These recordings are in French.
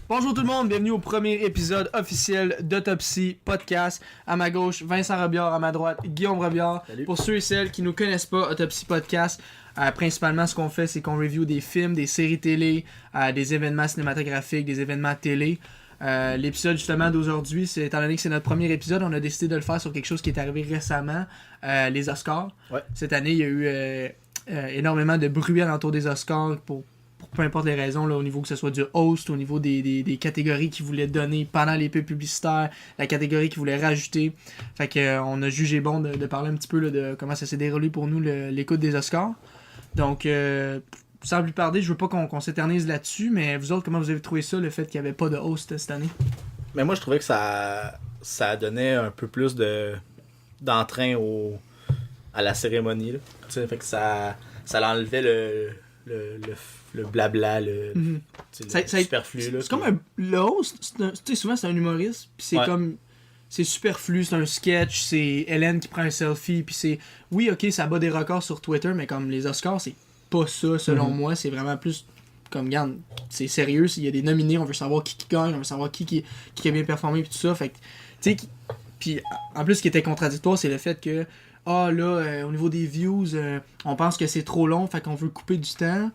Bonjour tout le monde, bienvenue au premier épisode officiel d'Autopsie Podcast. À ma gauche, Vincent Robillard, à ma droite, Guillaume Robillard. Salut. Pour ceux et celles qui ne nous connaissent pas, Autopsie Podcast, principalement ce qu'on fait, c'est qu'on review des films, des séries télé, des événements cinématographiques, des événements télé. L'épisode justement d'aujourd'hui, c'est étant donné que c'est notre premier épisode, on a décidé de le faire sur quelque chose qui est arrivé récemment, les Oscars. Ouais. Cette année, il y a eu énormément de bruit alentour des Oscars pour peu importe les raisons, là, au niveau que ce soit du host, au niveau des catégories qu'ils voulaient donner pendant les pubs publicitaires, la catégorie qu'ils voulaient rajouter. Fait que on a jugé bon de parler un petit peu là, de comment ça s'est déroulé pour nous l'écoute des Oscars. Donc sans plus tarder, je veux pas qu'on s'éternise là-dessus, mais vous autres, comment vous avez trouvé ça, le fait qu'il n'y avait pas de host cette année? Mais moi, je trouvais que ça donnait un peu plus d'entrain à la cérémonie. Là. Tu sais, fait que ça l'enlevait le blabla, le superflu. Là, c'est comme le host, souvent c'est un humoriste, puis c'est comme... C'est superflu, c'est un sketch, c'est Hélène qui prend un selfie, puis c'est... Oui, ok, ça bat des records sur Twitter, mais comme les Oscars, c'est pas ça, selon moi. C'est vraiment plus comme, regarde, c'est sérieux, il y a des nominés, on veut savoir qui gagne, on veut savoir qui a bien performé, puis tout ça. Fait que, tu sais, puis en plus, ce qui était contradictoire, c'est le fait que, au niveau des views, on pense que c'est trop long, fait qu'on veut couper du temps.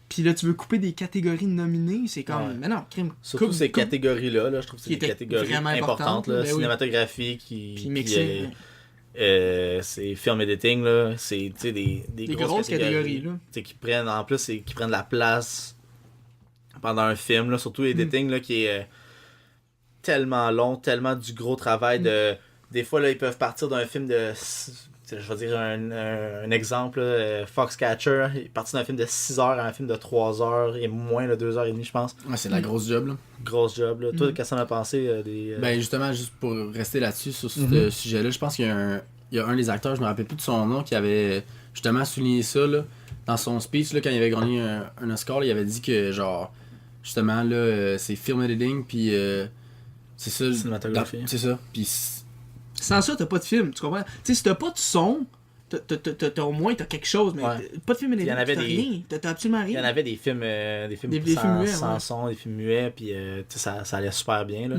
Puis là, tu veux couper des catégories nominées, c'est comme... Ouais. Mais non, crime. Surtout ces catégories-là, je trouve que c'est des catégories importantes. Là, cinématographie, puis mixing. C'est film editing, là, c'est des grosses catégories là. Qui prennent en plus qui prennent de la place pendant un film, là, surtout editing là, qui est tellement long, tellement du gros travail des fois là, ils peuvent partir d'un film de... Je vais dire un exemple, là, Foxcatcher, il est parti d'un film de 6 heures à un film de 3 heures et moins, de 2h30, je pense. Ouais, c'est de la grosse job, là. Grosse job, là. Toi, qu'est-ce que t'en as pensé Ben, justement, juste pour rester là-dessus, sur ce sujet-là, je pense qu'il y a un des acteurs, je me rappelle plus de son nom, qui avait justement souligné ça, là, dans son speech, là, quand il avait gagné un Oscar, là, il avait dit que, genre, justement, là, c'est film editing, puis c'est ça. Cinématographie. C'est ça. Puis sans ça, t'as pas de film, tu comprends? Tu sais, si t'as pas de son, au moins t'as quelque chose, mais pas de film editing, t'as rien, t'as absolument rien. Il y en avait des films, sans son, des films muets, puis ça allait super bien, là.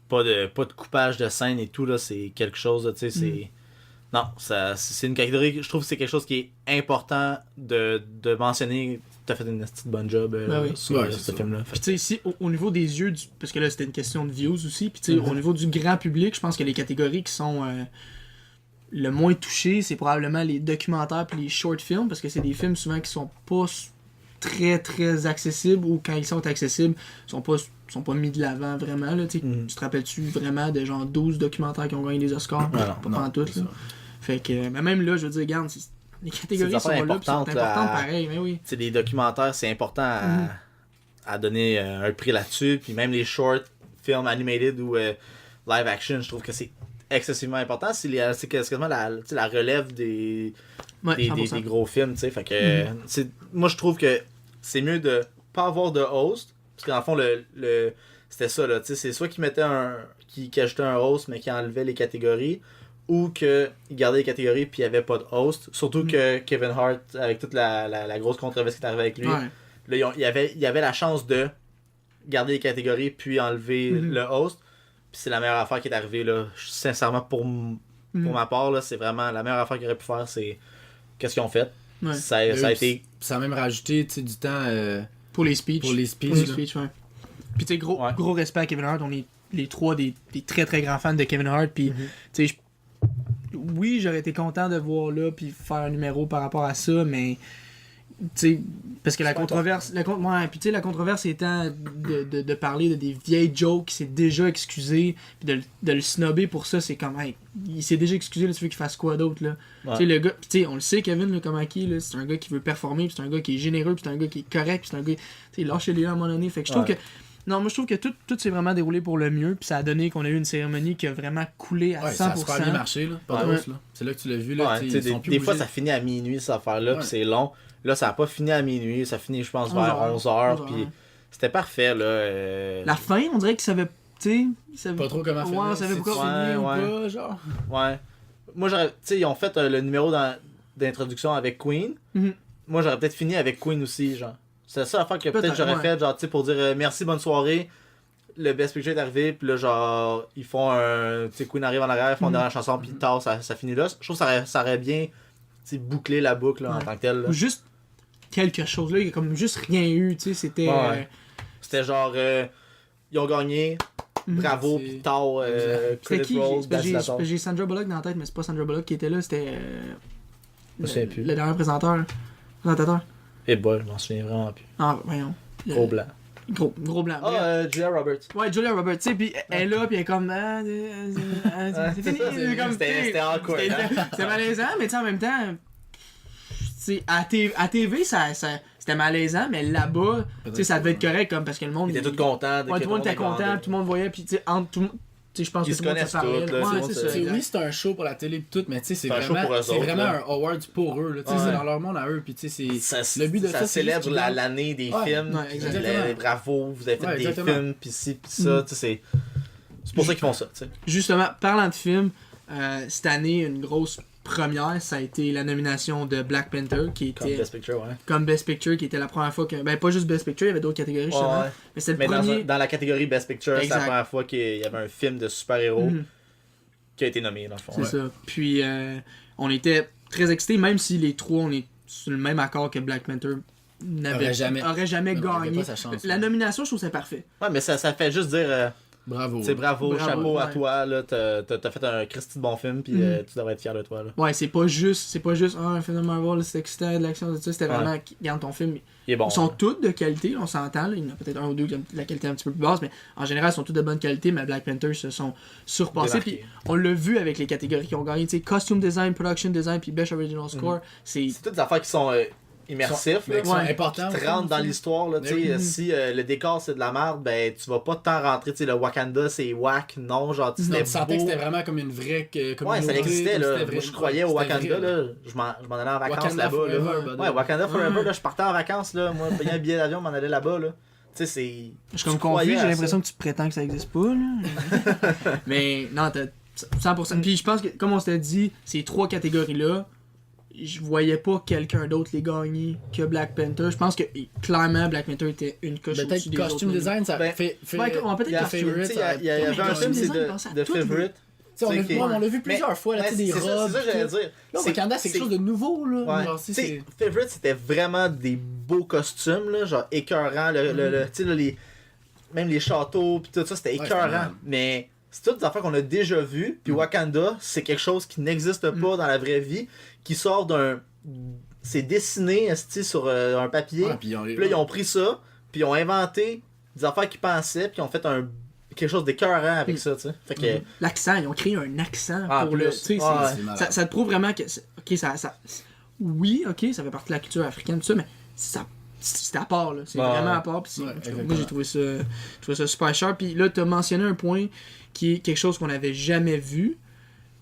Pas de coupage de scène et tout, là, c'est quelque chose, tu sais, c'est... Non, c'est une catégorie, je trouve que c'est quelque chose qui est important de mentionner. T'as fait une petite bonne job sur ce film-là. Puis tu sais, ici, au niveau des yeux, parce que là, c'était une question de views aussi, puis tu sais, au niveau du grand public, je pense que les catégories qui sont le moins touchées, c'est probablement les documentaires puis les short films, parce que c'est des films souvent qui sont pas très, très accessibles, ou quand ils sont accessibles, sont pas mis de l'avant vraiment, là, tu te rappelles-tu vraiment de genre 12 documentaires qui ont gagné des Oscars? Pas en tout, là. Fait que, mais même là, je veux dire, regarde, les catégories sont là, pis sont importantes pareil, mais oui. C'est des documentaires, c'est important à donner un prix là-dessus, puis même les short films animated ou live action, je trouve que c'est excessivement important. C'est quasiment la relève des gros films, tu sais. Fait que moi je trouve que c'est mieux de pas avoir de host, parce qu'en fond c'était ça là, tu sais, c'est soit qu'ils mettaient qui ajoutait un host mais qui enlevait les catégories, ou qu'il gardait les catégories puis il n'y avait pas de host. Surtout que Kevin Hart, avec toute la grosse controverse qui est arrivée avec lui, là, il y avait la chance de garder les catégories puis enlever le host. Puis c'est la meilleure affaire qui est arrivée, là. Sincèrement, pour ma part, là, c'est vraiment la meilleure affaire qu'ils auraient pu faire, c'est qu'est-ce qu'ils ont fait. Ouais. Ça a été... Ça a même rajouté du temps pour les speeches. Puis tu sais, gros respect à Kevin Hart. On est les trois des très très grands fans de Kevin Hart. Puis tu sais, oui, j'aurais été content de voir là puis faire un numéro par rapport à ça, mais tu sais, parce que la controverse étant de parler de des vieilles jokes qui s'est déjà excusé, puis de le snobber pour ça, c'est comme il s'est déjà excusé, là, tu veux qu'il fasse quoi d'autre là? Tu sais, le gars, tu sais, on le sait, Kevin là, comment qui là, c'est un gars qui veut performer, puis c'est un gars qui est généreux, puis c'est un gars qui est correct, puis c'est un gars, tu sais, lâchez-les à un moment donné. Fait que je trouve que non, moi je trouve que tout s'est vraiment déroulé pour le mieux, puis ça a donné qu'on a eu une cérémonie qui a vraiment coulé à 100%. Ça a super bien marché, là. Là. C'est là que tu l'as vu, là. Des fois, ça finit à minuit, cette affaire-là, puis c'est long. Là, ça a pas fini à minuit, ça finit, je pense, vers 11h, puis c'était parfait, là. La fin, on dirait que ça avait, tu sais... Pas trop comment finir. Ouais, ça avait pas fini ou pas, genre. Ouais. Moi, j'aurais... Tu sais, ils ont fait le numéro d'introduction avec Queen. Moi, j'aurais peut-être fini avec Queen aussi, genre. C'est ça l'affaire que peut-être j'aurais fait, genre, tu sais, pour dire merci, bonne soirée. Le Best Picture est arrivé, puis là, genre, ils font un. Tu sais, Queen arrive en arrière, ils font une dernière chanson, puis tard, ça finit là. Je trouve que ça aurait bien bouclé la boucle là, en tant que tel. Là. Juste quelque chose là, il y a comme juste rien eu, tu sais, c'était. C'était genre, ils ont gagné, bravo, puis tard, credit roll, j'ai Sandra Bullock dans la tête, mais c'est pas Sandra Bullock qui était là, c'était. Le dernier présentateur. Et boy, je m'en souviens vraiment plus. Ah, voyons. Gros blanc. Gros blanc. Julia Roberts. Ouais, Julia Roberts, tu sais, pis elle est là, pis elle est comme. C'est fini. C'était awkward. C'était malaisant, mais tu sais, en même temps. À TV, c'était malaisant, mais là-bas, tu sais, ça devait être correct, comme parce que le monde. Ils étaient tous contents. Ouais, tout le monde était content, tout le monde voyait, pis tu sais, entre tout le monde. Je pense qu'ils que tout le monde se parlait. Ouais, c'est ça. Oui, c'est un show pour la télé et tout, mais tu sais, c'est vraiment un award pour eux. C'est dans leur monde à eux. Puis tu sais, c'est le but de ça célèbre l'année des films. Bravo, vous avez fait des films, puis ci, puis ça. C'est pour ça qu'ils font ça. Justement, parlant de films, cette année, une grosse première, ça a été la nomination de Black Panther, qui était comme Best Picture, qui était la première fois que, ben pas juste Best Picture, il y avait d'autres catégories justement, mais c'est le premier. Dans la catégorie Best Picture, c'est la première fois qu'il y avait un film de super-héros qui a été nommé dans le fond. C'est ça. Puis on était très excités, même si les trois on est sur le même accord que Black Panther aurait jamais gagné. La nomination, je trouve que c'est parfait. Ouais, mais ça fait juste dire. Bravo, chapeau à toi, là, t'as fait un Christy de bon film, puis tu devrais être fier de toi. Là. Ouais, c'est pas juste un film de Marvel, c'est excitant, de l'action, de ça, c'était vraiment, regarde ton film, il est bon, ils sont tous de qualité, on s'entend, là, il y en a peut-être un ou deux qui ont la qualité un petit peu plus basse, mais en général, ils sont tous de bonne qualité, mais Black Panther se sont surpassés, puis on l'a vu avec les catégories qui ont gagné, tu sais, Costume Design, Production Design, puis Best Original Score, c'est toutes des affaires qui sont... immersif, là, important, qui te rentre dans l'histoire. Là, si le décor c'est de la merde, ben tu vas pas tant rentrer. Le Wakanda c'est whack, non, genre tu sentais que c'était vraiment comme une vraie communauté. Ouais, ça existait. Là. Moi je croyais au Wakanda, là, je m'en allais en vacances là-bas. Là. Wakanda Forever, là, je partais en vacances, là, moi payais un billet d'avion, m'en allais là-bas. Là. Tu sais, c'est. Je suis comme confus, j'ai l'impression que tu prétends que ça existe pas. Là. Mais non, t'as 100%. Puis je pense que, comme on s'était dit, ces trois catégories-là, je voyais pas quelqu'un d'autre les gagner que Black Panther. Je pense que clairement Black Panther était une coche au-dessus des autres. Costume design, ça fait peut-être Favorite. Il y avait un film de Favorite. On l'a vu plusieurs fois, là, des robes. C'est ça que j'allais dire. Là, Wakanda, c'est quelque chose de nouveau, là. Favorite, c'était vraiment des beaux costumes, là, genre écœurants. Même les châteaux, pis tout ça, c'était écœurant. Mais c'est toutes des affaires qu'on a déjà vues. Puis Wakanda, c'est quelque chose qui n'existe pas dans la vraie vie, qui sort d'un. C'est dessiné sur un papier. Puis là, ils ont pris ça, puis ils ont inventé des affaires qu'ils pensaient, puis ils ont fait quelque chose d'écœurant avec ça, tu sais. Fait que... L'accent, ils ont créé un accent pour le. Tu sais, ça te prouve vraiment que. Ok, oui, ok, ça fait partie de la culture africaine, tout ça, mais c'est à part, là. C'est vraiment à part. Puis moi, j'ai trouvé ça super sharp. Puis là, t'as mentionné un point qui est quelque chose qu'on n'avait jamais vu.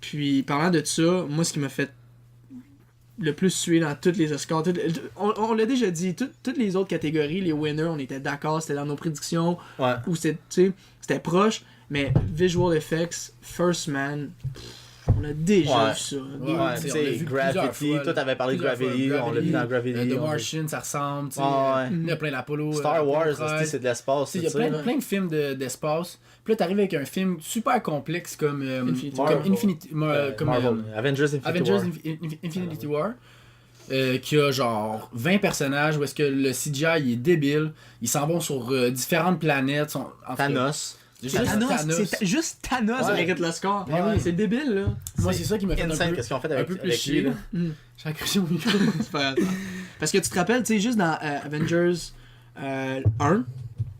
Puis parlant de ça, moi, ce qui m'a fait le plus suer dans toutes les Oscars, on l'a déjà dit, toutes les autres catégories, les winners, on était d'accord, c'était dans nos prédictions, ou c'était proche, mais Visual Effects, First Man, on a déjà vu ça. Tu sais, Gravity, toi t'avais parlé de Gravity, on l'a vu dans Gravity. The Martian, ça ressemble, il y a plein d'Apollo. Star Wars, c'est de l'espace. Il y a plein de films d'espace. Puis là, t'arrives avec un film super complexe comme Avengers Infinity War. Qui a genre 20 personnages où est-ce que le CGI il est débile. Ils s'en vont sur différentes planètes. Thanos. C'est juste Thanos mérite le score. C'est débile, là. Moi, c'est ça qui m'a fait qu'est-ce qu'ils ont fait avec peu plus chier. Là. J'ai accroché au micro. Parce que tu te rappelles, tu sais, juste dans Avengers 1,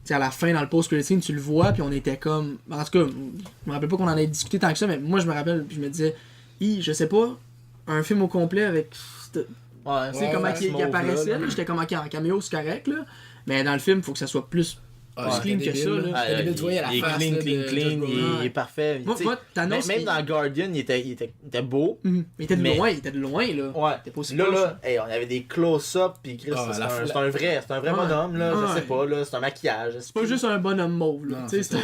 t'sais, à la fin, dans le post-credit scene, tu le vois, puis on était comme. En tout cas, je me rappelle pas qu'on en ait discuté tant que ça, mais moi, je me rappelle, puis je me disais, je sais pas, un film au complet avec. Tu sais, comment il apparaissait, là, j'étais comme en caméo, c'est correct, là. Mais dans le film, il faut que ça soit plus aussi clean que ça. Là. Il est clean, il est parfait. Même dans Guardian, il était beau. Il était de loin, là. Ouais. Il était pas aussi là, on avait des close-up, pis Chris, c'est un vrai bonhomme, là. Je sais pas, là, c'est un maquillage. C'est pas juste un bonhomme mauve, là. Tu sais,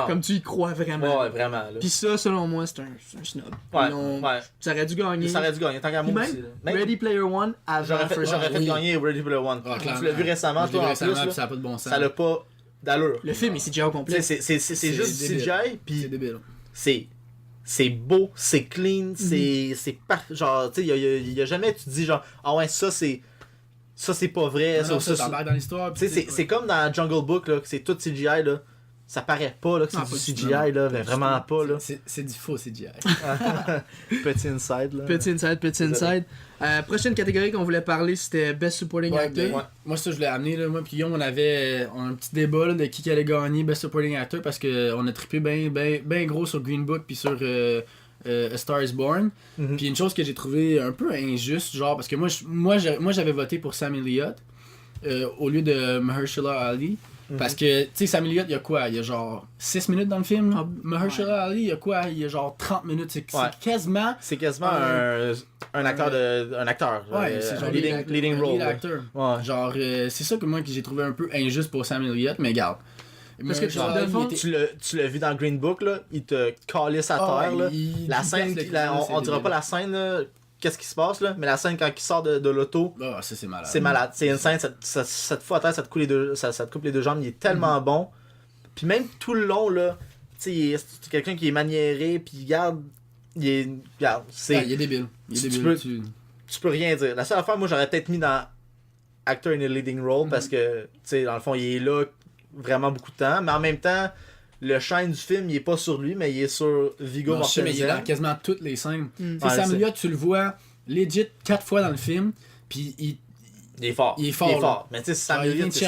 comme tu y crois vraiment. Ouais, vraiment. Pis ça, selon moi, c'est un snob. Ça aurait dû gagner. Ça aurait dû gagner, tant qu'à moi aussi. Ready Player One avant J'aurais fait gagner Ready Player One. Tu l'as vu récemment, toi, en plus, ça a pas de bon sens. ça l'a pas d'allure. Le film est CGI au complet. C'est juste CGI, pis c'est débile. c'est beau, c'est clean, c'est parfait. Genre, tu sais, il y a jamais tu te dis genre, ah ouais, ça c'est pas vrai. Ça t'embarque dans l'histoire. C'est comme dans Jungle Book, là, que c'est tout CGI, là. Ça paraît pas, là, que c'est du CGI, là, mais vraiment pas, là. C'est du faux CGI. Petit inside, là. Petit inside. Prochaine catégorie qu'on voulait parler, c'était Best Supporting Actor. Ouais. Moi, ça, je l'ai amené, là. Moi, puis Guillaume, on avait un petit débat là, de qui allait gagner Best Supporting Actor parce qu'on a trippé ben gros sur Green Book puis sur A Star is Born. Puis une chose que j'ai trouvé un peu injuste, genre, parce que moi j'avais voté pour Sam Elliott au lieu de Mahershala Ali. Parce que, tu sais, Sam Elliott, il y a quoi? Il y a genre 6 minutes dans le film. Mahershala Ali, il y a quoi? Il y a genre 30 minutes. C'est quasiment... C'est quasiment un acteur un acteur. Ouais, c'est genre leading role. Lead actor. Ouais. Genre, c'est ça que moi que j'ai trouvé un peu injuste pour Sam Elliott, mais garde. Parce que tu l'as vu dans Green Book, là, il te calisse à terre, là. La scène, on dira pas la scène, là, qu'est-ce qui se passe, là, mais la scène quand il sort de l'auto, ça c'est malade. C'est malade. C'est une scène, cette fois à terre, ça te coupe les deux jambes, il est tellement bon. Puis même tout le long, là, tu sais, c'est quelqu'un qui est maniéré, puis il est débile. Tu peux rien dire. La seule affaire, moi, j'aurais peut-être mis dans Actor in a Leading Role, parce que, tu sais, dans le fond, il est là vraiment beaucoup de temps, mais en même temps, le shine du film, il est pas sur lui, mais il est sur Viggo Mortensen. Mais il est dans quasiment toutes les scènes. Sam Elliott, tu le vois legit 4 fois dans le film, puis il est fort. Il est fort. Mais tu sais, Sam Elliott, il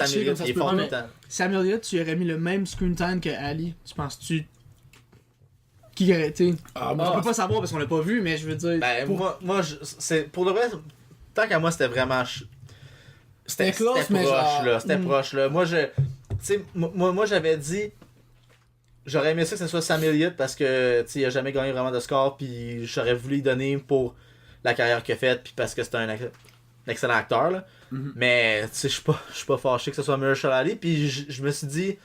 est fort tout le temps. Sam Elliott, tu aurais mis le même screen time que Ali. Tu penses-tu qui aurait été... on peut pas savoir parce qu'on l'a pas vu, mais je veux dire... Ben, moi c'est pour le reste, tant qu'à moi, c'était vraiment... C'était close, mais proche, là. C'était proche, là. Moi, moi, j'avais dit... J'aurais aimé ça que ce soit Sam Elliott parce que, tu sais, il a jamais gagné vraiment de score, puis j'aurais voulu lui donner pour la carrière qu'il a faite, puis parce que c'était un excellent acteur, là. Mais, tu sais, je suis pas fâché que ce soit Mahershala Ali, puis je me suis dit...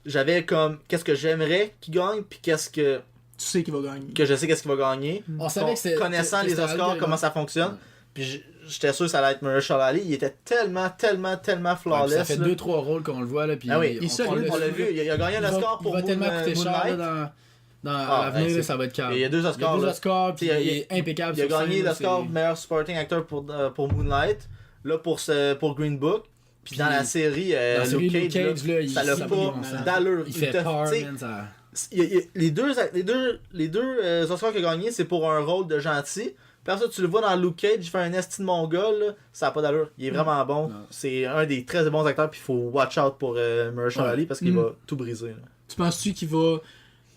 J'avais comme qu'est-ce que j'aimerais qu'il gagne, puis qu'est-ce que tu sais qu'il va gagner. Que je sais qu'est-ce qu'il va gagner. On savait que connaissant les Oscars, comment ça fonctionne. Puis j'étais sûr que ça allait être Mahershala Ali. Il était tellement flawless. Ça fait 2-3 rôles qu'on le voit là. Puis on l'a vu. Il a gagné un Oscar pour Moonlight. Il va tellement coûter cher dans l'avenir, ça va être calme. Il y a 2 Oscars. Puis il est impeccable. Il a gagné l'Oscar meilleur supporting actor pour Moonlight. Là pour Green Book. Puis dans la série, Luke Cage, là, ça l'a pas d'allure. Il fait peur, les deux Oscars qu'il a gagné, c'est pour un rôle de gentil. Puis ça, tu le vois dans Luke Cage, il fait un esti de mongol, là, ça a pas d'allure. Il est vraiment bon. C'est un des très bons acteurs, puis il faut watch out pour Mahershala Ali parce qu'il va tout briser. Là. Tu penses-tu qu'il va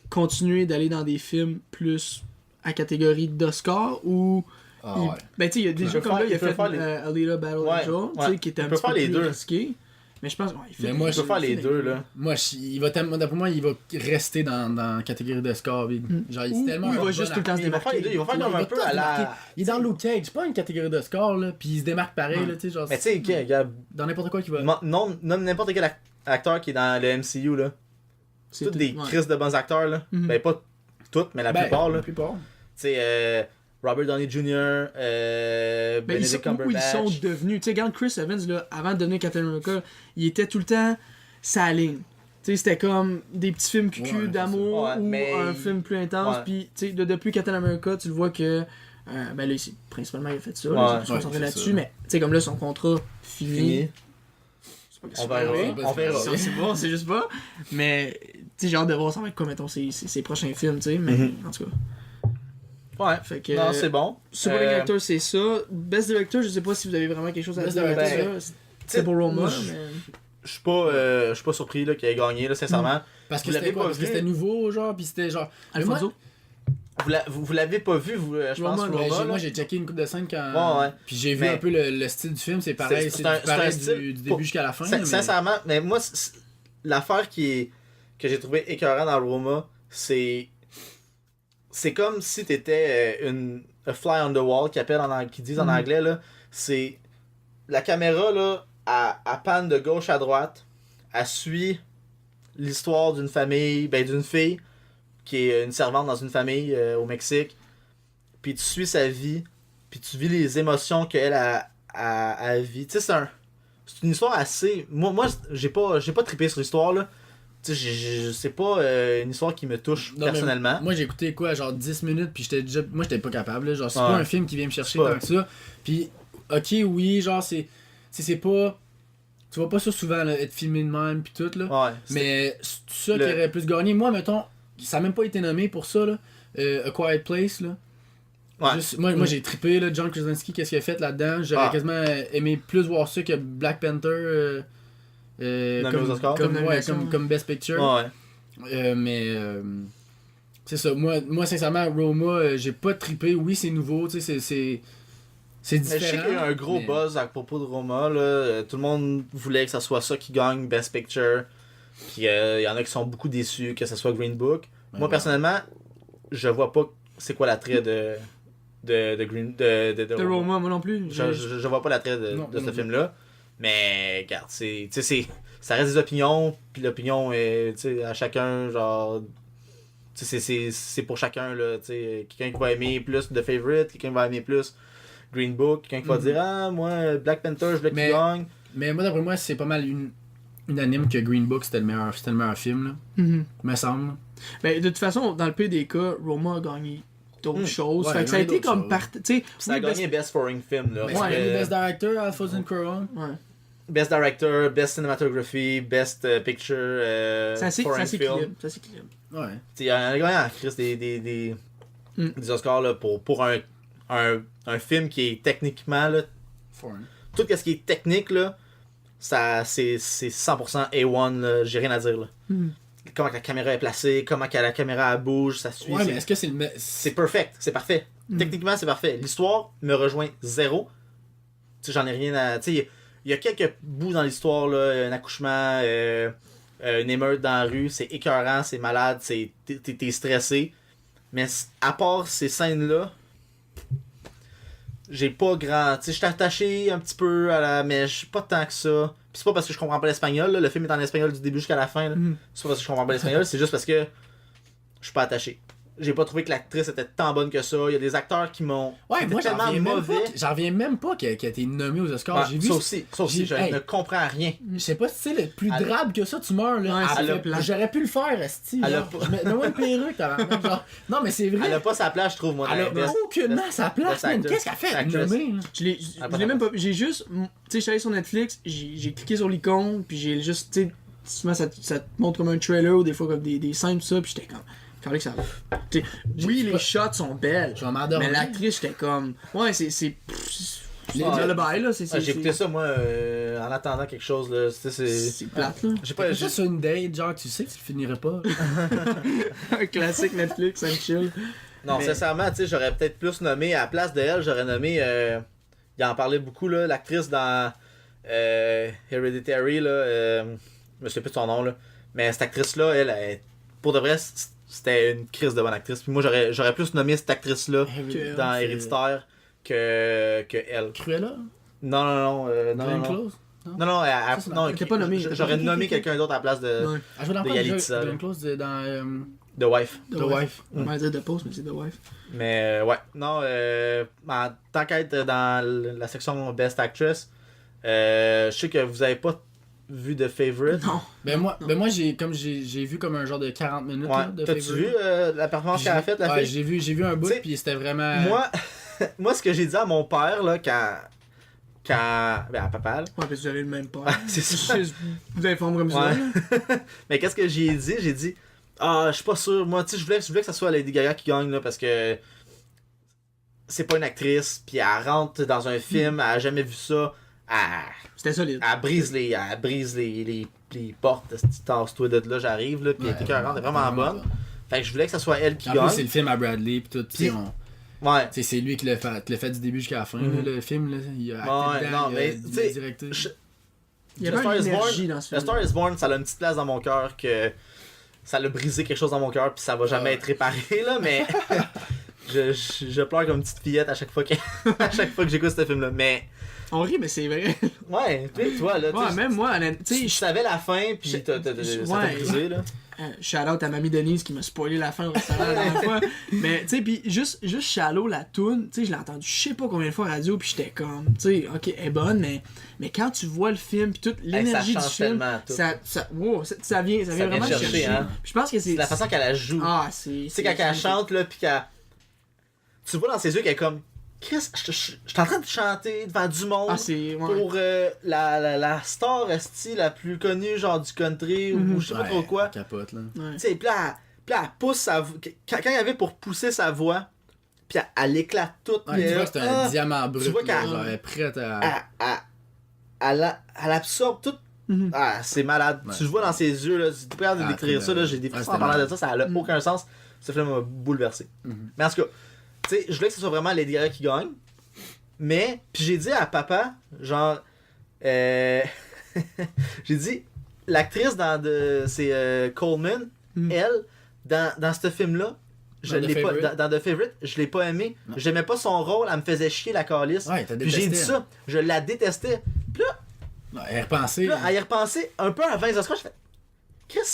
continuer d'aller dans des films plus à catégorie d'Oscar ou... Ben, tu sais, il y a déjà comme là, il a fait Alita Battle Angel, qui était un petit peu plus risqué. Mais je pense qu'il peut faire les deux, là. Moi, d'après moi, il va rester dans la catégorie de score. Genre, il est tellement. Il va juste tout le temps se démarquer. Il va faire comme un peu à la. Il est dans Luke Cage, c'est pas une catégorie de score, là. Puis il se démarque pareil, là, tu sais. Mais tu sais, regarde. Dans n'importe quoi qu'il va. Non, n'importe quel acteur qui est dans le MCU, là. C'est tous des crises de bons acteurs, là. Ben, pas toutes, mais la plupart, là. Tu sais, Robert Downey Jr., Benedict Cumberbatch. Où ils sont devenus. Tu sais, regarde Chris Evans, là, avant de devenir Captain America, il était tout le temps sa ligne. Tu sais, c'était comme des petits films cucu d'amour ou un film plus intense. Puis, tu sais, depuis Captain America, tu le vois que. Ben là, ici, principalement, il a fait ça. Là, je me suis là-dessus. Mais, tu sais, comme là, son contrat fini. On verra. C'est bon, c'est juste pas. Mais, tu sais, j'ai hâte de voir ça va être quoi, mettons, ses prochains films, tu sais. Mais, en tout cas. Ouais, fait que, non, c'est bon. Supporting Actor, c'est ça. Best Director, je sais pas si vous avez vraiment quelque chose à dire avec ça. C'est pour Roma, je suis pas surpris là, qu'il ait gagné, là, sincèrement. Parce que c'était nouveau, genre, pis c'était genre... Alfonso? Vous l'avez pas vu, je pense, Roma. Moi, j'ai checké une coupe de scène quand... Puis j'ai vu un peu le style du film, c'est pareil, c'est pareil du début jusqu'à la fin. Sincèrement, mais moi... l'affaire que j'ai trouvé écœurant dans Roma, c'est comme si t'étais a fly on the wall qui disent en anglais là. C'est la caméra là, elle panne de gauche à droite, elle suit l'histoire d'une famille, d'une fille qui est une servante dans une famille au Mexique, puis tu suis sa vie, puis tu vis les émotions qu'elle a vit. Tu sais, c'est une histoire assez... Moi j'ai pas trippé sur l'histoire, là. Tu sais, c'est pas une histoire qui me touche personnellement. Moi, j'ai écouté quoi, genre 10 minutes, puis j'étais pas capable, là. Genre, c'est pas un film qui vient me chercher tant que ça. Puis, ok, oui, genre, c'est pas... Tu vois pas ça souvent, là, être filmé de même, puis tout, là. Ouais, mais c'est ça qui aurait plus gagné. Moi, mettons, ça a même pas été nommé pour ça, là. A Quiet Place, là. Ouais. Juste, moi j'ai trippé, là, John Krasinski, qu'est-ce qu'il a fait là-dedans. J'aurais quasiment aimé plus voir ça que Black Panther comme Best Picture. Ouais. Mais c'est ça, moi sincèrement, Roma, j'ai pas trippé. Oui, c'est nouveau, tu sais, c'est différent. Mais je sais qu'il y a eu un gros buzz à propos de Roma, là. Tout le monde voulait que ça soit ça qui gagne Best Picture. Puis il y en a qui sont beaucoup déçus que ça soit Green Book. Moi personnellement, je vois pas c'est quoi l'attrait de Roma, moi non plus. Je vois pas l'attrait de ce film-là. Mais regarde, ça reste des opinions, puis l'opinion est à chacun, genre. C'est pour chacun, là. Quelqu'un qui va aimer plus The Favorite, quelqu'un qui va aimer plus Green Book, quelqu'un qui va dire ah, moi, Black Panther, je voulais qu'il gagne. Mais moi, d'après moi, c'est pas mal unanime que Green Book c'était le meilleur film, là. Me semble. Ben, de toute façon, dans le pire des cas, Roma a gagné d'autres choses. Ouais, fait que ça a été comme ça a gagné Best Foreign Film, là. Best Director, Alfonso Cuarón. Ouais. Best Director, Best Cinematography, Best Picture, Foreign Film. Ça s'équilibre. Ouais. Il a gagné en Chris des Oscars là, pour un film qui est techniquement là, tout ce qui est technique là, ça c'est 100% A1 là, j'ai rien à dire là. Comment la caméra est placée, comment la caméra bouge, ça suit. Ouais, mais est-ce que c'est perfect, c'est parfait. Techniquement, c'est parfait. L'histoire me rejoint zéro. Tu sais, j'en ai rien à... Tu sais, il y a quelques bouts dans l'histoire, là, un accouchement, une émeute dans la rue, c'est écœurant, c'est malade, t'es stressé. Mais à part ces scènes-là, j'ai pas grand... Tu sais, je suis attaché un petit peu mais je suis pas tant que ça. Pis c'est pas parce que je comprends pas l'espagnol, là. Le film est en espagnol du début jusqu'à la fin, là. C'est pas parce que je comprends pas l'espagnol, c'est juste parce que je suis pas attaché. J'ai pas trouvé que l'actrice était tant bonne que ça. Il y a des acteurs qui m'ont... Ouais, moi tellement mauvais. J'en reviens même pas qu'elle a été nommée aux Oscars. Ouais, j'ai vu ça aussi, je ne comprends rien. Je sais pas si c'est le plus drabe que ça, tu meurs là. J'aurais pu le faire, esti. Mets-moi une perruque, genre. Non, mais c'est vrai. Elle a pas sa place, je trouve, moi. Elle a aucunement sa place, man. Qu'est-ce qu'elle fait? Nommée, je l'ai même pas. J'ai juste. Tu sais, je suis allé sur Netflix, j'ai cliqué sur l'icône, puis j'ai juste. Tu sais, souvent ça te montre comme un trailer ou des fois comme des scènes, tout ça, puis j'étais comme. Que ça va. Oui, les shots sont belles, mais l'actrice, j'étais comme. Ouais, c'est le bail, là. J'ai écouté ça, moi, en attendant quelque chose, là. C'est plate, là. J'ai pas juste une date, genre, tu sais que tu finirais pas. Un classique Netflix, un chill. Non, sincèrement, tu sais, j'aurais peut-être plus nommé, à la place de elle, j'aurais nommé. Il en parlait beaucoup, là, l'actrice dans Hereditary, là. Je me souviens plus de son nom, là. Mais cette actrice-là, elle, pour de vrai, c'était une crise de bonne actrice. Puis moi, j'aurais plus nommé cette actrice-là dans Héréditaire que elle. Cruella? Non. Close? Non, elle était pas nommée. J'aurais nommé quelqu'un d'autre à la place de Yalitza. Glenn Close dans The Wife. The Wife. On va dire The Post, mais c'est The Wife. Mais ouais, non, tant qu'être dans la section Best Actress, je sais que vous avez pas vu The Favorite. Non. Ben moi j'ai vu comme un genre de 40 minutes là, de Favorite. T'as-tu vu la performance qu'elle a faite, la fille? J'ai vu un bout puis c'était vraiment... Moi, ce que j'ai dit à mon père, là, quand ben, à papa, là. Ouais, parce que vous avez le même père. C'est ça. Vous avez formé comme ça. Mais qu'est-ce que j'ai dit? J'ai dit, je suis pas sûr. Moi, tu sais, je voulais que ça soit Lady Gaga qui gagne, là, parce que c'est pas une actrice, puis elle rentre dans un film, elle a jamais vu ça. C'était solide. Elle brise les portes. Tasse-toi de là, j'arrive, là, puis elle est vraiment bonne. Fait que je voulais que ça soit elle qui gagne. En plus, c'est le film à Bradley, puis tout. Ouais. C'est lui qui l'a fait du début jusqu'à la fin, le film. Là. Il a directé. Il y avait une énergie dans ce film. A Star is Born, ça a une petite place dans mon cœur que ça l'a brisé quelque chose dans mon cœur puis ça va jamais être réparé là, mais je pleure comme une petite fillette à chaque fois que j'écoute ce film là, mais on rit mais c'est vrai. Ouais, toi là, ouais, même moi, tu savais la fin puis ça t'a brisé là. Shout out à Mamie Denise qui m'a spoilé la fin au restaurant la dernière fois. Mais tu sais, pis juste Shallow, la toune, tu sais, je l'ai entendu je sais pas combien de fois à radio, pis j'étais comme, tu sais, ok, elle est bonne, mais quand tu vois le film, pis toute l'énergie du film, ça vient vraiment chercher. Hein? Pis je pense que c'est la façon qu'elle la joue. Ah, c'est quand elle chante, là, pis qu'elle. Tu vois dans ses yeux qu'elle est comme. Chris, je suis en train de chanter devant du monde pour la star esti la plus connue genre du country ou je sais pas trop quoi. Capote là. Tu sais, puis là, elle pousse sa voix. Quand il y avait pour pousser sa voix, puis elle éclate toute. Tu vois que c'est un diamant brut. Tu vois qu'elle est prête à. Elle absorbe tout. Ah, c'est malade. Tu le vois dans ses yeux, là. Tu peux pas décrire ça, là. J'ai des frissons en parlant de ça, ça n'a aucun sens. Ce film m'a bouleversé. Mais en tout cas. Tu sais, je voulais que ce soit vraiment Lady Gaga qui gagne. Mais, puis j'ai dit à papa, genre, j'ai dit, l'actrice c'est Coleman, elle, dans ce film-là, je l'ai pas, dans The Favourite, je l'ai pas aimé. J'aimais pas son rôle, elle me faisait chier la calice. Ouais, puis j'ai dit ça, je la détestais. Puis là, elle y repensait un peu avant les Oscars, je fais, qu'est-ce que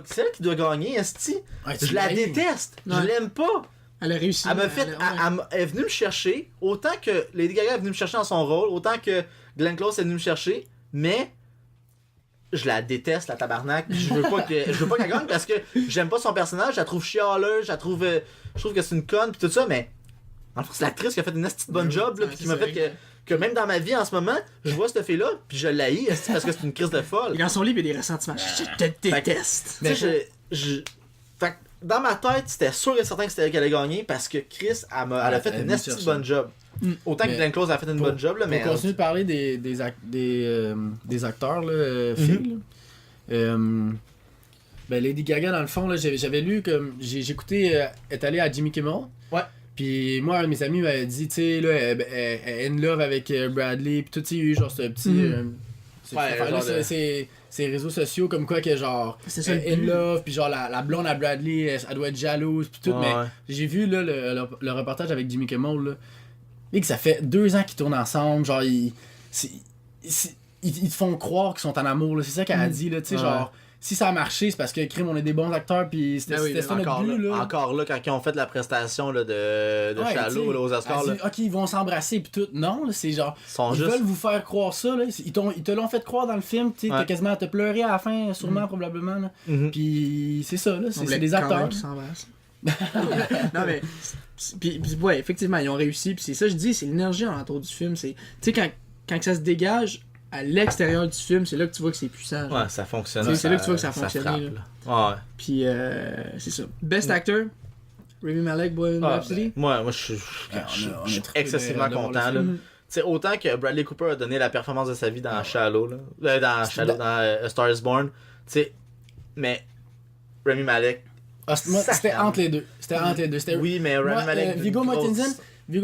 c'est elle qui doit gagner, esti? Je la déteste, je l'aime pas. Elle a réussi. Elle est venue me chercher, autant que Lady Gaga est venue me chercher dans son rôle, autant que Glenn Close est venu me chercher, mais je la déteste, la tabarnak. Je veux pas qu'elle gagne parce que j'aime pas son personnage, je la trouve chialeuse, je trouve que c'est une conne pis tout ça, mais en fait c'est l'actrice qui a fait une petite bonne job là, pis qui m'a fait que même dans ma vie en ce moment, je vois cette fille là, puis je l'haïs parce que c'est une crise de folle. Et dans son livre il y a des ressentiments. Je te déteste. Mais fait dans ma tête, c'était sûr et certain que c'était elle qui allait gagner parce que Chris, elle a fait une petite bonne job. Autant que Glenn Close a fait une bonne job, là, mais. Pour continuer de parler des acteurs, là, filles, ben Lady Gaga, dans le fond, là, j'avais lu comme. J'ai écouté. Est allée à Jimmy Kimmel. Ouais. Puis moi, un de mes amis m'avait dit, tu sais, là, elle est in love avec Bradley, pis tout, tu sais, il y a eu genre ce petit. Ces réseaux sociaux comme quoi que genre in love puis genre la blonde à Bradley elle doit être jalouse puis tout mais j'ai vu là le reportage avec Jimmy Kimmel là et que ça fait 2 ans qu'ils tournent ensemble genre ils te font croire qu'ils sont en amour là. C'est ça qu'elle a dit là tu sais genre si ça a marché c'est parce que crime on est des bons acteurs puis c'était ça notre but là. Encore là quand ils ont fait la prestation là, de Shallow là, aux Oscars là. Ok ils vont s'embrasser puis tout non là, c'est genre ils veulent vous faire croire ça là. Ils te l'ont fait croire dans le film tu sais t'as quasiment à te pleurer à la fin sûrement probablement là. Puis c'est ça là c'est des acteurs qui s'embrassent. Non mais puis ouais effectivement ils ont réussi puis c'est ça je dis c'est l'énergie alentour du film c'est tu sais quand ça se dégage à l'extérieur du film, c'est là que tu vois que c'est puissant. Genre. Ouais, ça fonctionne. C'est là que tu vois que ça fonctionne. Ouais. Puis c'est ça. Best actor, Rami Malek, Bohemian Rhapsody. Moi je suis excessivement content là. C'est autant que Bradley Cooper a donné la performance de sa vie dans Shallow là, dans A Star Is Born, tu sais, mais Rami Malek. C'était entre les deux. Oui, mais Rami Malek. Viggo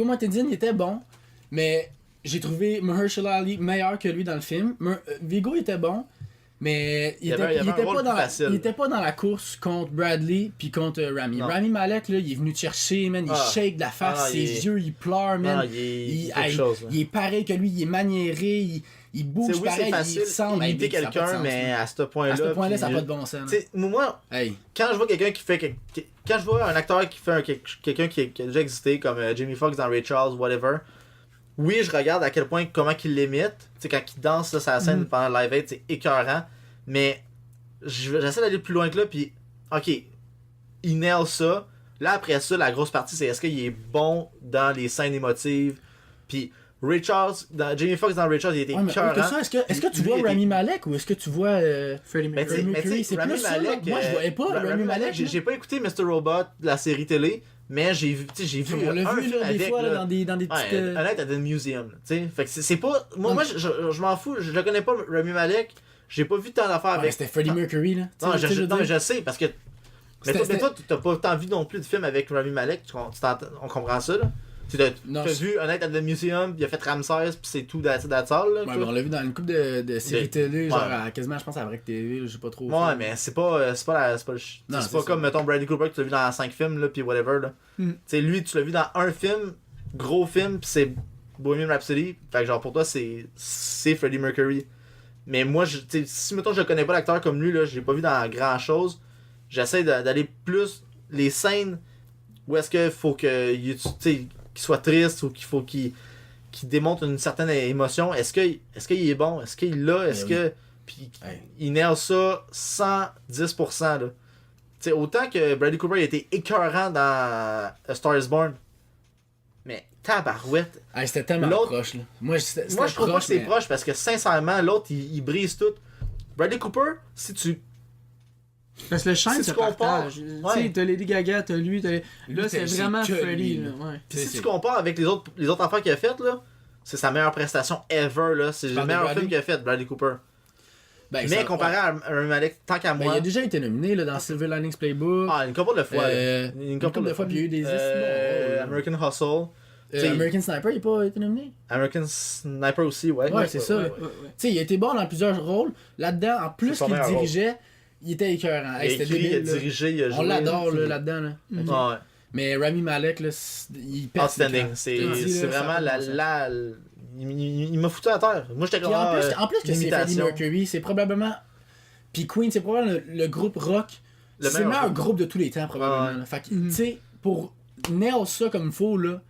Mortensen était bon, mais j'ai trouvé Mahershala Ali meilleur que lui dans le film. Viggo était bon, mais il était pas dans la course contre Bradley puis contre Rami. Non. Rami Malek là, il est venu te chercher, man, il shake de la face, ses yeux, il pleure, man. Il est pareil que lui, il est maniéré, il bouge pareil, c'est facile il semble imiter quelqu'un, mais à ce point-là. À ce point-là, ça n'a pas de bon sens. Moi, quand je vois quelqu'un qui fait quand je vois un acteur qui fait quelqu'un qui a déjà existé comme Jamie Foxx dans Ray Charles, whatever. Oui, je regarde à quel point comment il l'imite. Tu sais, quand il danse là, sa scène pendant le Live Aid, c'est écœurant. Mais j'essaie d'aller plus loin que là, puis ok, il nail ça. Là, après ça, la grosse partie, c'est est-ce qu'il est bon dans les scènes émotives. Puis Ray Charles, Jamie Foxx dans Ray Charles, il était écœurant. Est-ce que tu vois Rami Malek ou est-ce que tu vois Freddie Mercury? C'est plus ça, moi, je voyais pas Rami Malek. J'ai pas écouté Mr. Robot, la série télé. Mais j'ai vu on l'a vu là, des fois là, dans des petites Honnête à The Museum, tu sais. Fait que c'est pas moi je m'en fous, je le connais pas Rami Malek, j'ai pas vu tant d'affaires avec. C'était Freddie Mercury là. Non, mais je sais parce que mais toi t'as pas tant vu non plus de films avec Rami Malek, on comprend ça là. T'as vu A Night at the Museum, il a fait Ramsès, pis c'est tout that's all, là. Ouais, mais on l'a vu dans une couple de séries télé, genre quasiment, je pense, à Vrac TV, je sais pas trop. Ouais, mais c'est pas comme, mettons, Bradley Cooper que tu l'as vu dans 5 films, là, pis whatever, là. Tu sais, lui, tu l'as vu dans un film, gros film, pis c'est Bohemian Rhapsody. Fait que, genre, pour toi, c'est Freddie Mercury. Mais moi, si, mettons, je connais pas l'acteur comme lui, là, je l'ai pas vu dans grand chose, j'essaie d'aller plus les scènes où est-ce qu'il faut qu'il soit triste ou qu'il démontre une certaine émotion. Est-ce qu'il est bon? Est-ce qu'il l'a? Est-ce que... Puis il nail ça 110%, là. T'sais, autant que Bradley Cooper il a été écœurant dans A Star is Born. Mais tabarouette. C'était tellement proche, là. Moi, je trouve pas que c'est proche parce que sincèrement, l'autre il brise tout. Bradley Cooper, si tu... Parce que le chaîne si se tu compares, partage. Tu sais, t'as Lady Gaga, t'as lui, là c'est vraiment Freddie. Ouais. Si tu compares avec les autres affaires qu'il a faites, là, c'est sa meilleure prestation ever, là. C'est le meilleur film qu'il a fait, Bradley Cooper. Ben, mais comparé à Rami Malek, tant qu'à moi... il a déjà été nominé là, dans Silver Linings Playbook. Une couple de fois. Une couple de fois, puis il y a eu des American Hustle. American Sniper, il n'a pas été nominé? American Sniper aussi, ouais. Ouais, c'est ça. Tu sais, il a été bon dans plusieurs rôles. Là-dedans, en plus qu'il dirigeait, il était écœurant. Il a écrit, il a dirigé, il a joué. On l'adore là-dedans. Là. Ouais. Mais Rami Malek, là, il pète. Outstanding. C'est vraiment il m'a foutu à terre. Moi, j'étais comme en plus que c'est Freddie Mercury, c'est probablement... Puis Queen, c'est probablement le groupe rock. C'est le meilleur groupe de tous les temps, probablement. Fait que, tu sais, pour nail ça comme il faut, là,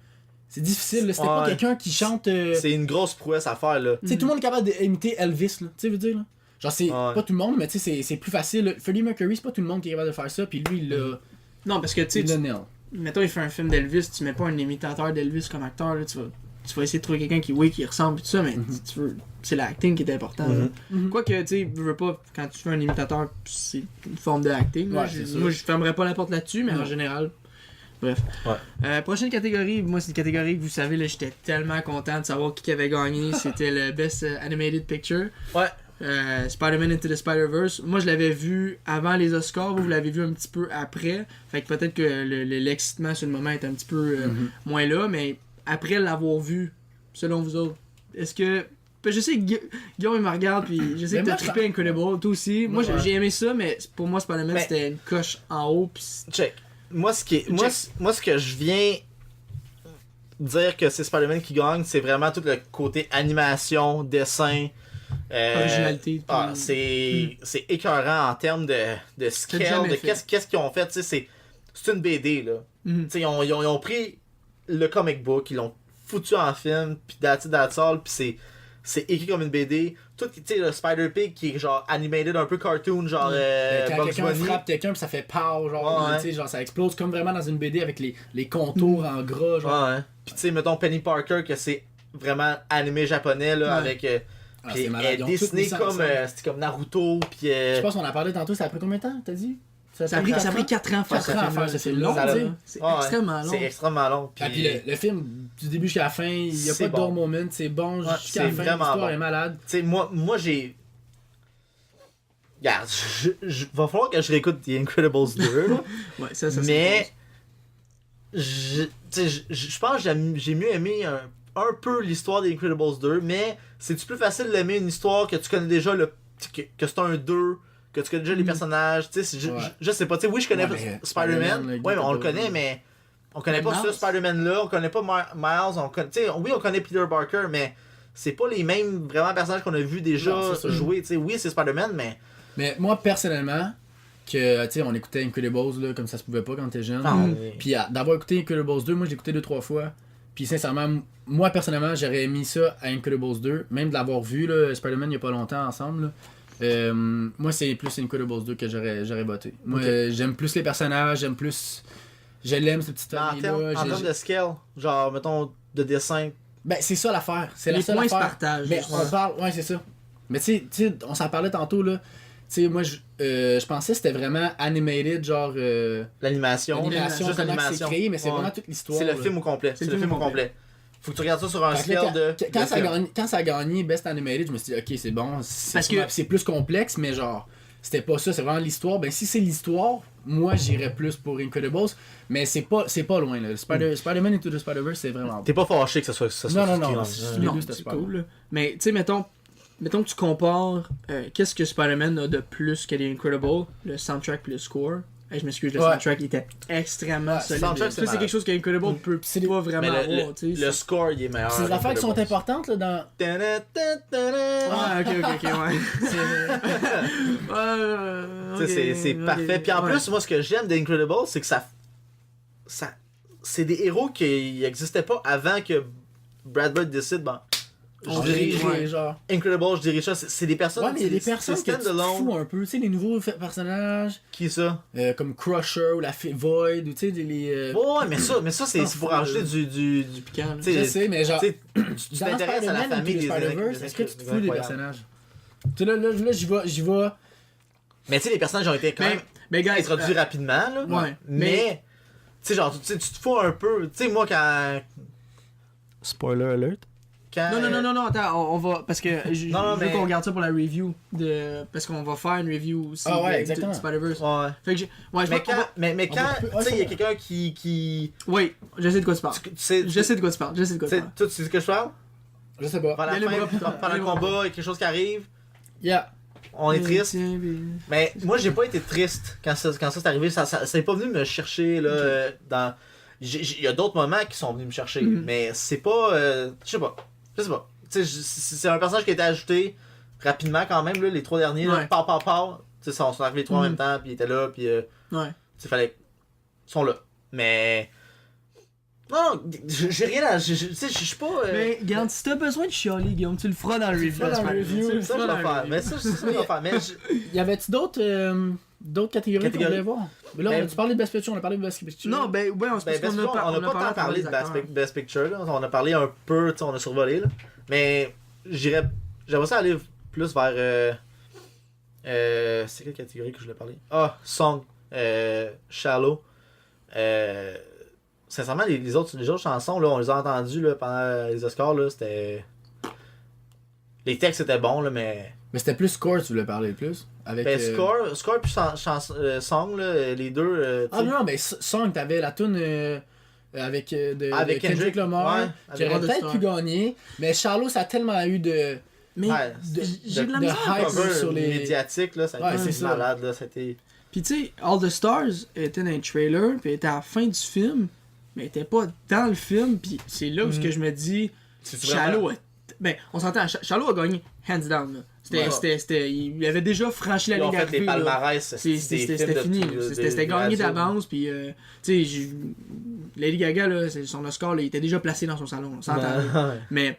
c'est difficile. C'était pas quelqu'un qui chante... C'est une grosse prouesse à faire, là. Tu sais, tout le monde est capable d'imiter Elvis, là. Tu sais, veux dire, là. Genre, c'est pas tout le monde, mais tu sais, c'est plus facile. Freddie Mercury, c'est pas tout le monde qui est capable de faire ça, puis lui, il l'a... Non, parce que, tu sais, mettons, il fait un film d'Elvis, tu mets pas un imitateur d'Elvis comme acteur, là, tu vas essayer de trouver quelqu'un qui ressemble et tout ça, mais tu veux, c'est l'acting qui est important. Quoique, tu sais, veux pas, quand tu fais un imitateur, c'est une forme de acting. Moi, je fermerais pas la porte là-dessus, mais en général, bref. Prochaine catégorie, moi, c'est une catégorie que vous savez, là, j'étais tellement content de savoir qui avait gagné. C'était le Best Animated Picture. Ouais. Spider-Man Into the Spider-Verse. Moi, je l'avais vu avant les Oscars, vous l'avez vu un petit peu après. Fait que peut-être que l'excitement sur le moment est un petit peu moins là, mais après l'avoir vu, selon vous autres, est-ce que... Je sais que Guillaume il me regarde, puis je sais que t'as trippé Incredible, toi aussi. Moi, j'ai aimé ça, mais pour moi, Spider-Man, c'était une coche en haut. Pis... Check. Moi, ce que je viens dire que c'est Spider-Man qui gagne, c'est vraiment tout le côté animation, dessin... originalité. C'est écœurant en termes de scale, de qu'est-ce qu'ils ont fait. C'est une BD, là. Ils ont pris le comic book, ils l'ont foutu en film, puis that's all, puis c'est écrit comme une BD. Tout, tu sais, le Spider-Pig qui est genre animated, un peu cartoon, genre quand Bugs quelqu'un Bunny. frappe quelqu'un, puis ça fait pow, genre, tu sais, genre ça explose comme vraiment dans une BD avec les contours en gras, genre. Ouais. Puis tu sais, mettons Penny Parker, que c'est vraiment animé japonais, là, avec... Puis Disney comme Naruto, puis... Je pense qu'on a parlé tantôt, ça a pris combien de temps, t'as dit? Ça a pris 4 ans à faire ça. C'est long, c'est extrêmement long. C'est extrêmement long. Puis le film, du début jusqu'à la fin, il n'y a pas de dull moment, c'est bon jusqu'à la fin, l'histoire est malade. Tu sais, moi j'ai... Regarde, va falloir que je réécoute The Incredibles 2, ouais, ça mais... Je pense que j'ai mieux aimé un peu l'histoire des Incredibles 2, mais c'est-tu plus facile d'aimer une histoire que tu connais déjà, que c'est un 2, que tu connais déjà les personnages, tu sais, je sais pas, tu sais, oui, je connais Spider-Man, ouais, mais on le connaît, mais on connaît pas ce Spider-Man-là, on connaît pas Miles, oui, on connaît Peter Parker, mais c'est pas les mêmes vraiment personnages qu'on a vu déjà jouer, tu sais, oui, c'est Spider-Man, mais... Mais moi, personnellement, que, tu sais, on écoutait Incredibles, là, comme ça se pouvait pas quand t'es jeune, puis d'avoir écouté Incredibles 2, moi, j'ai écouté 2-3 fois, puis sincèrement, moi, personnellement, j'aurais mis ça à Incredibles 2, même de l'avoir vu, là, Spider-Man, il y a pas longtemps, ensemble, là. Moi, c'est plus Incredibles 2 que j'aurais voté. Moi, j'aime plus les personnages, je l'aime, cette petite famille-là. En termes de scale, genre, mettons, de dessin. Ben, c'est ça l'affaire. C'est les la seule points affaire. se partagent. Ben, on parle, ouais, c'est ça. Mais tu sais, on s'en parlait tantôt, là. Tu sais, moi, je pensais que c'était vraiment animated, genre... L'animation. Juste l'animation. C'est créé, mais c'est vraiment toute l'histoire. C'est le film au complet. C'est le film au complet. Faut que tu regardes ça sur un scale de... Quand ça a gagné Best Animated, je me suis dit, ok, c'est bon. C'est plus complexe, mais genre, c'était pas ça, c'est vraiment l'histoire. Ben, si c'est l'histoire, moi j'irais plus pour Incredibles, mais c'est pas loin là. Spider-Man Into the Spider-Verse c'est vraiment bon. T'es pas fâché que ça soit Non, Les deux, c'était super cool. Mais tu sais, mettons que tu compares qu'est-ce que Spider-Man a de plus que les Incredibles, le soundtrack puis le score. Hey, je m'excuse, le soundtrack était extrêmement solide. C'est quelque chose que Incredible peut pas vraiment avoir. Le score, il est meilleur. C'est des affaires qui sont importantes là, dans. Ok. C'est parfait. Puis en plus, moi, ce que j'aime d'Incredible, c'est que ça c'est des héros qui n'existaient pas avant que Brad Bird décide, je dirige genre Incredible, je dirige ça. C'est des personnes. Ouais, mais il y a des personnes qui te fous un peu. Tu sais, les nouveaux personnages. Qui ça comme Crusher ou la Void, ou tu sais, les. Ouais, mais ça c'est pour rajouter du piquant. Je sais, mais genre. Tu t'intéresses à la famille des Est-ce que tu te fous des personnages? Tu sais, là, j'y vais. Mais tu sais, les personnages ont été quand même introduits rapidement, là. Ouais. Mais. Tu sais, genre, tu te fous un peu. Tu sais, moi, quand. Spoiler alert. Non, attends, on va. Parce que je veux qu'on regarde ça pour la review. Parce qu'on va faire une review aussi exactement. de Spider-Verse. Ouais. Fait que mais quand, tu sais, il y a quelqu'un qui. Oui, je sais de quoi tu parles. Je sais de quoi tu parles. Toi, tu sais de quoi je parle? Je sais pas. Pendant le combat, il y a quelque chose qui arrive. On est triste. Mais moi, j'ai pas été triste quand ça s'est arrivé. Ça est pas venu me chercher, là, dans. Il y a d'autres moments qui sont venus me chercher. Mais c'est pas. Je sais pas. C'est un personnage qui a été ajouté rapidement quand même, là, les 3 derniers. Ouais. Ils sont arrivés les 3 en même temps, puis ils étaient là, puis. Fallait. Ils sont là. Mais. Non, j'ai rien à. Je suis pas. Mais regarde, si t'as besoin de chialer, Guillaume, tu le feras dans le review. Ça, je vais faire. Mais ça, je vais faire. Mais y avait-tu d'autres catégories qu'on voulait voir? Mais là, tu parlais de Best Picture, on a parlé de Best Picture. Non, on n'a pas tant parlé de Best Picture, là. On a parlé un peu, on a survolé, là. Mais j'aimerais ça aller plus vers. C'est quelle catégorie que je voulais parler? Song. Shallow. Sincèrement, les autres chansons, là, on les a entendues là, pendant les Oscars, là, c'était. Les textes étaient bons, là, mais. Mais c'était plus score, tu voulais parler plus. Avec, score puis song, là, les deux. Non, mais song, t'avais la tune avec Kendrick Lamar, qui aurait peut-être pu gagner, mais Shallow, ça a tellement eu de. Mais j'ai de la misère sur les médiatiques, là, ça a été malade, là, c'était. Puis tu sais, All the Stars était dans un trailer, puis était à la fin du film, mais était pas dans le film, puis c'est là où ce que je me dis, Shallow ben, on s'entend, Shallow a gagné, hands down, là. Il avait déjà franchi la ligne d'arrivée. Les palmarès, c'était fini, c'était gagné d'avance, puis tu sais, Lady Gaga, là, son Oscar, là, il était déjà placé dans son salon, on s'entend. Mais,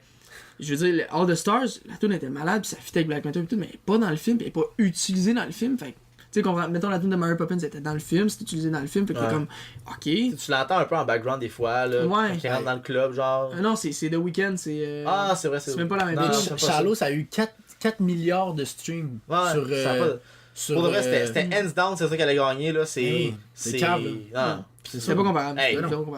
je veux dire, All the Stars, la tune était malade, puis ça fitait avec Black Panther, et tout, mais pas dans le film, puis elle est pas utilisée dans le film, fait tu sais, mettons la tune de Mary Poppins était dans le film, c'était utilisé dans le film, fait que comme, ok. Tu l'entends un peu en background des fois, là, qui rentre dans le club, genre. Non, c'est The Weeknd, c'est. C'est vrai, c'est même pas la même chose. Shallow, ça a eu 4 milliards de streams sur. Pour le reste, c'était hands down, c'est ça qu'elle a gagné, là, c'est. C'est câble. C'est pas comparable.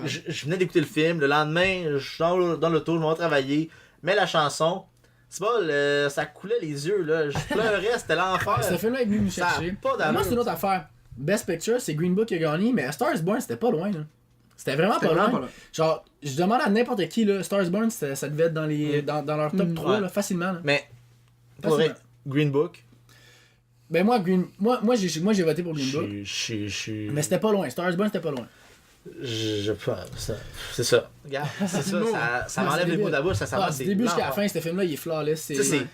Je venais d'écouter le film, le lendemain, je suis dans l'auto, je m'en vais travailler, mais la chanson. C'est pas, ça coulait les yeux, là. Je pleurais, c'était l'enfer. Ce film-là est venu nous chercher. Moi, c'est une autre affaire. Best Picture, c'est Green Book qui a gagné, mais A Star is Born, c'était pas loin, là. C'était vraiment pas loin. Genre, je demande à n'importe qui, là, A Star is Born, ça devait être dans leur top 3, là, facilement. Là. Mais, pour vrai, Green Book. Ben, moi, j'ai voté pour Green Book. Mais c'était pas loin. A Star is Born, c'était pas loin. C'est ça. Regarde, c'est ça m'enlève les mots de la bouche, ça du début jusqu'à la fin, ce film-là, il est flawless.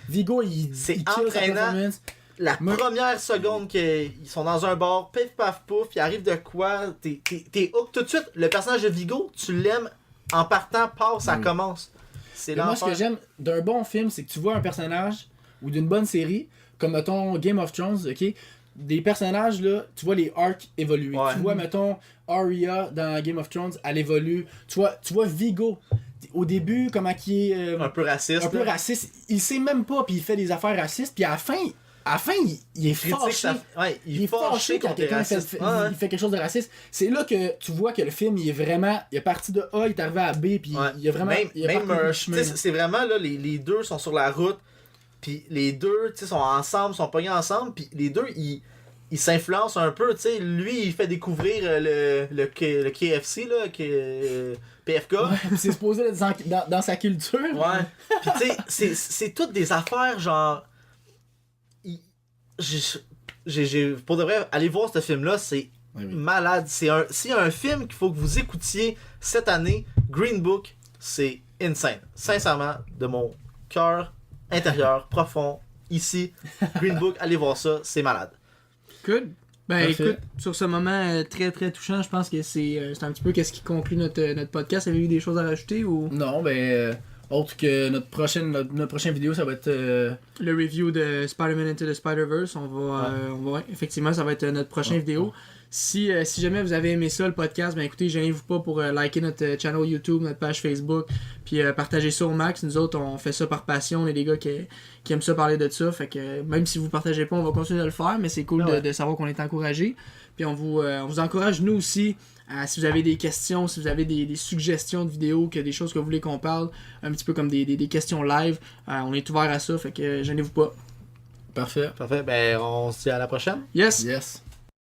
Vigo, c'est entraînant. La première seconde qu'ils sont dans un bar, pif paf pouf, il arrive de quoi, t'es hook tout de suite. Le personnage de Vigo, tu l'aimes en partant, ça commence. C'est moi, ce que j'aime d'un bon film, c'est que tu vois un personnage ou d'une bonne série, comme mettons Game of Thrones, ok? Des personnages, là, tu vois les arcs évoluer. Tu vois, mettons, Arya dans Game of Thrones, elle évolue. Tu vois Vigo, au début, comment il est... un peu raciste. Il sait même pas, puis il fait des affaires racistes, puis à la fin, il est fâché. Il est fâché quand quelqu'un fait quelque chose de raciste. C'est là que tu vois que le film, il est parti de A, il est arrivé à B, puis il a vraiment... C'est vraiment, là, les deux sont sur la route, puis les deux, tu sais, sont ensemble, sont pognés ensemble, puis les deux, ils il s'influence un peu, tu sais. Lui, il fait découvrir le KFC, là, PFK. Ouais, c'est supposé être dans sa culture. Ouais. Puis tu sais, c'est toutes des affaires genre. Pour de vrai, allez voir ce film-là, c'est malade. S'il y a un film qu'il faut que vous écoutiez cette année, Green Book, c'est insane. Sincèrement, de mon cœur intérieur, profond, ici, Green Book, allez voir ça, c'est malade. Good. Ben Parfait. écoute, sur ce moment très très touchant, je pense que c'est un petit peu qu'est-ce qui conclut notre podcast. Avez-vous des choses à rajouter ou Non, autre que notre prochaine vidéo, ça va être... le review de Spider-Man Into the Spider-Verse, effectivement, ça va être notre prochaine vidéo. Si jamais vous avez aimé ça, le podcast, ben écoutez, gênez-vous pas pour liker notre channel YouTube, notre page Facebook, puis partager ça au max. Nous autres, on fait ça par passion, on est des gars qui aiment ça parler de ça, fait que même si vous partagez pas, on va continuer de le faire, mais c'est cool de savoir qu'on est encouragé. Puis on vous encourage, nous aussi, si vous avez des questions, si vous avez des suggestions de vidéos, des choses que vous voulez qu'on parle, un petit peu comme des questions live, on est ouvert à ça, fait que gênez-vous pas. Parfait. Parfait, ben on se dit à la prochaine. Yes! Yes.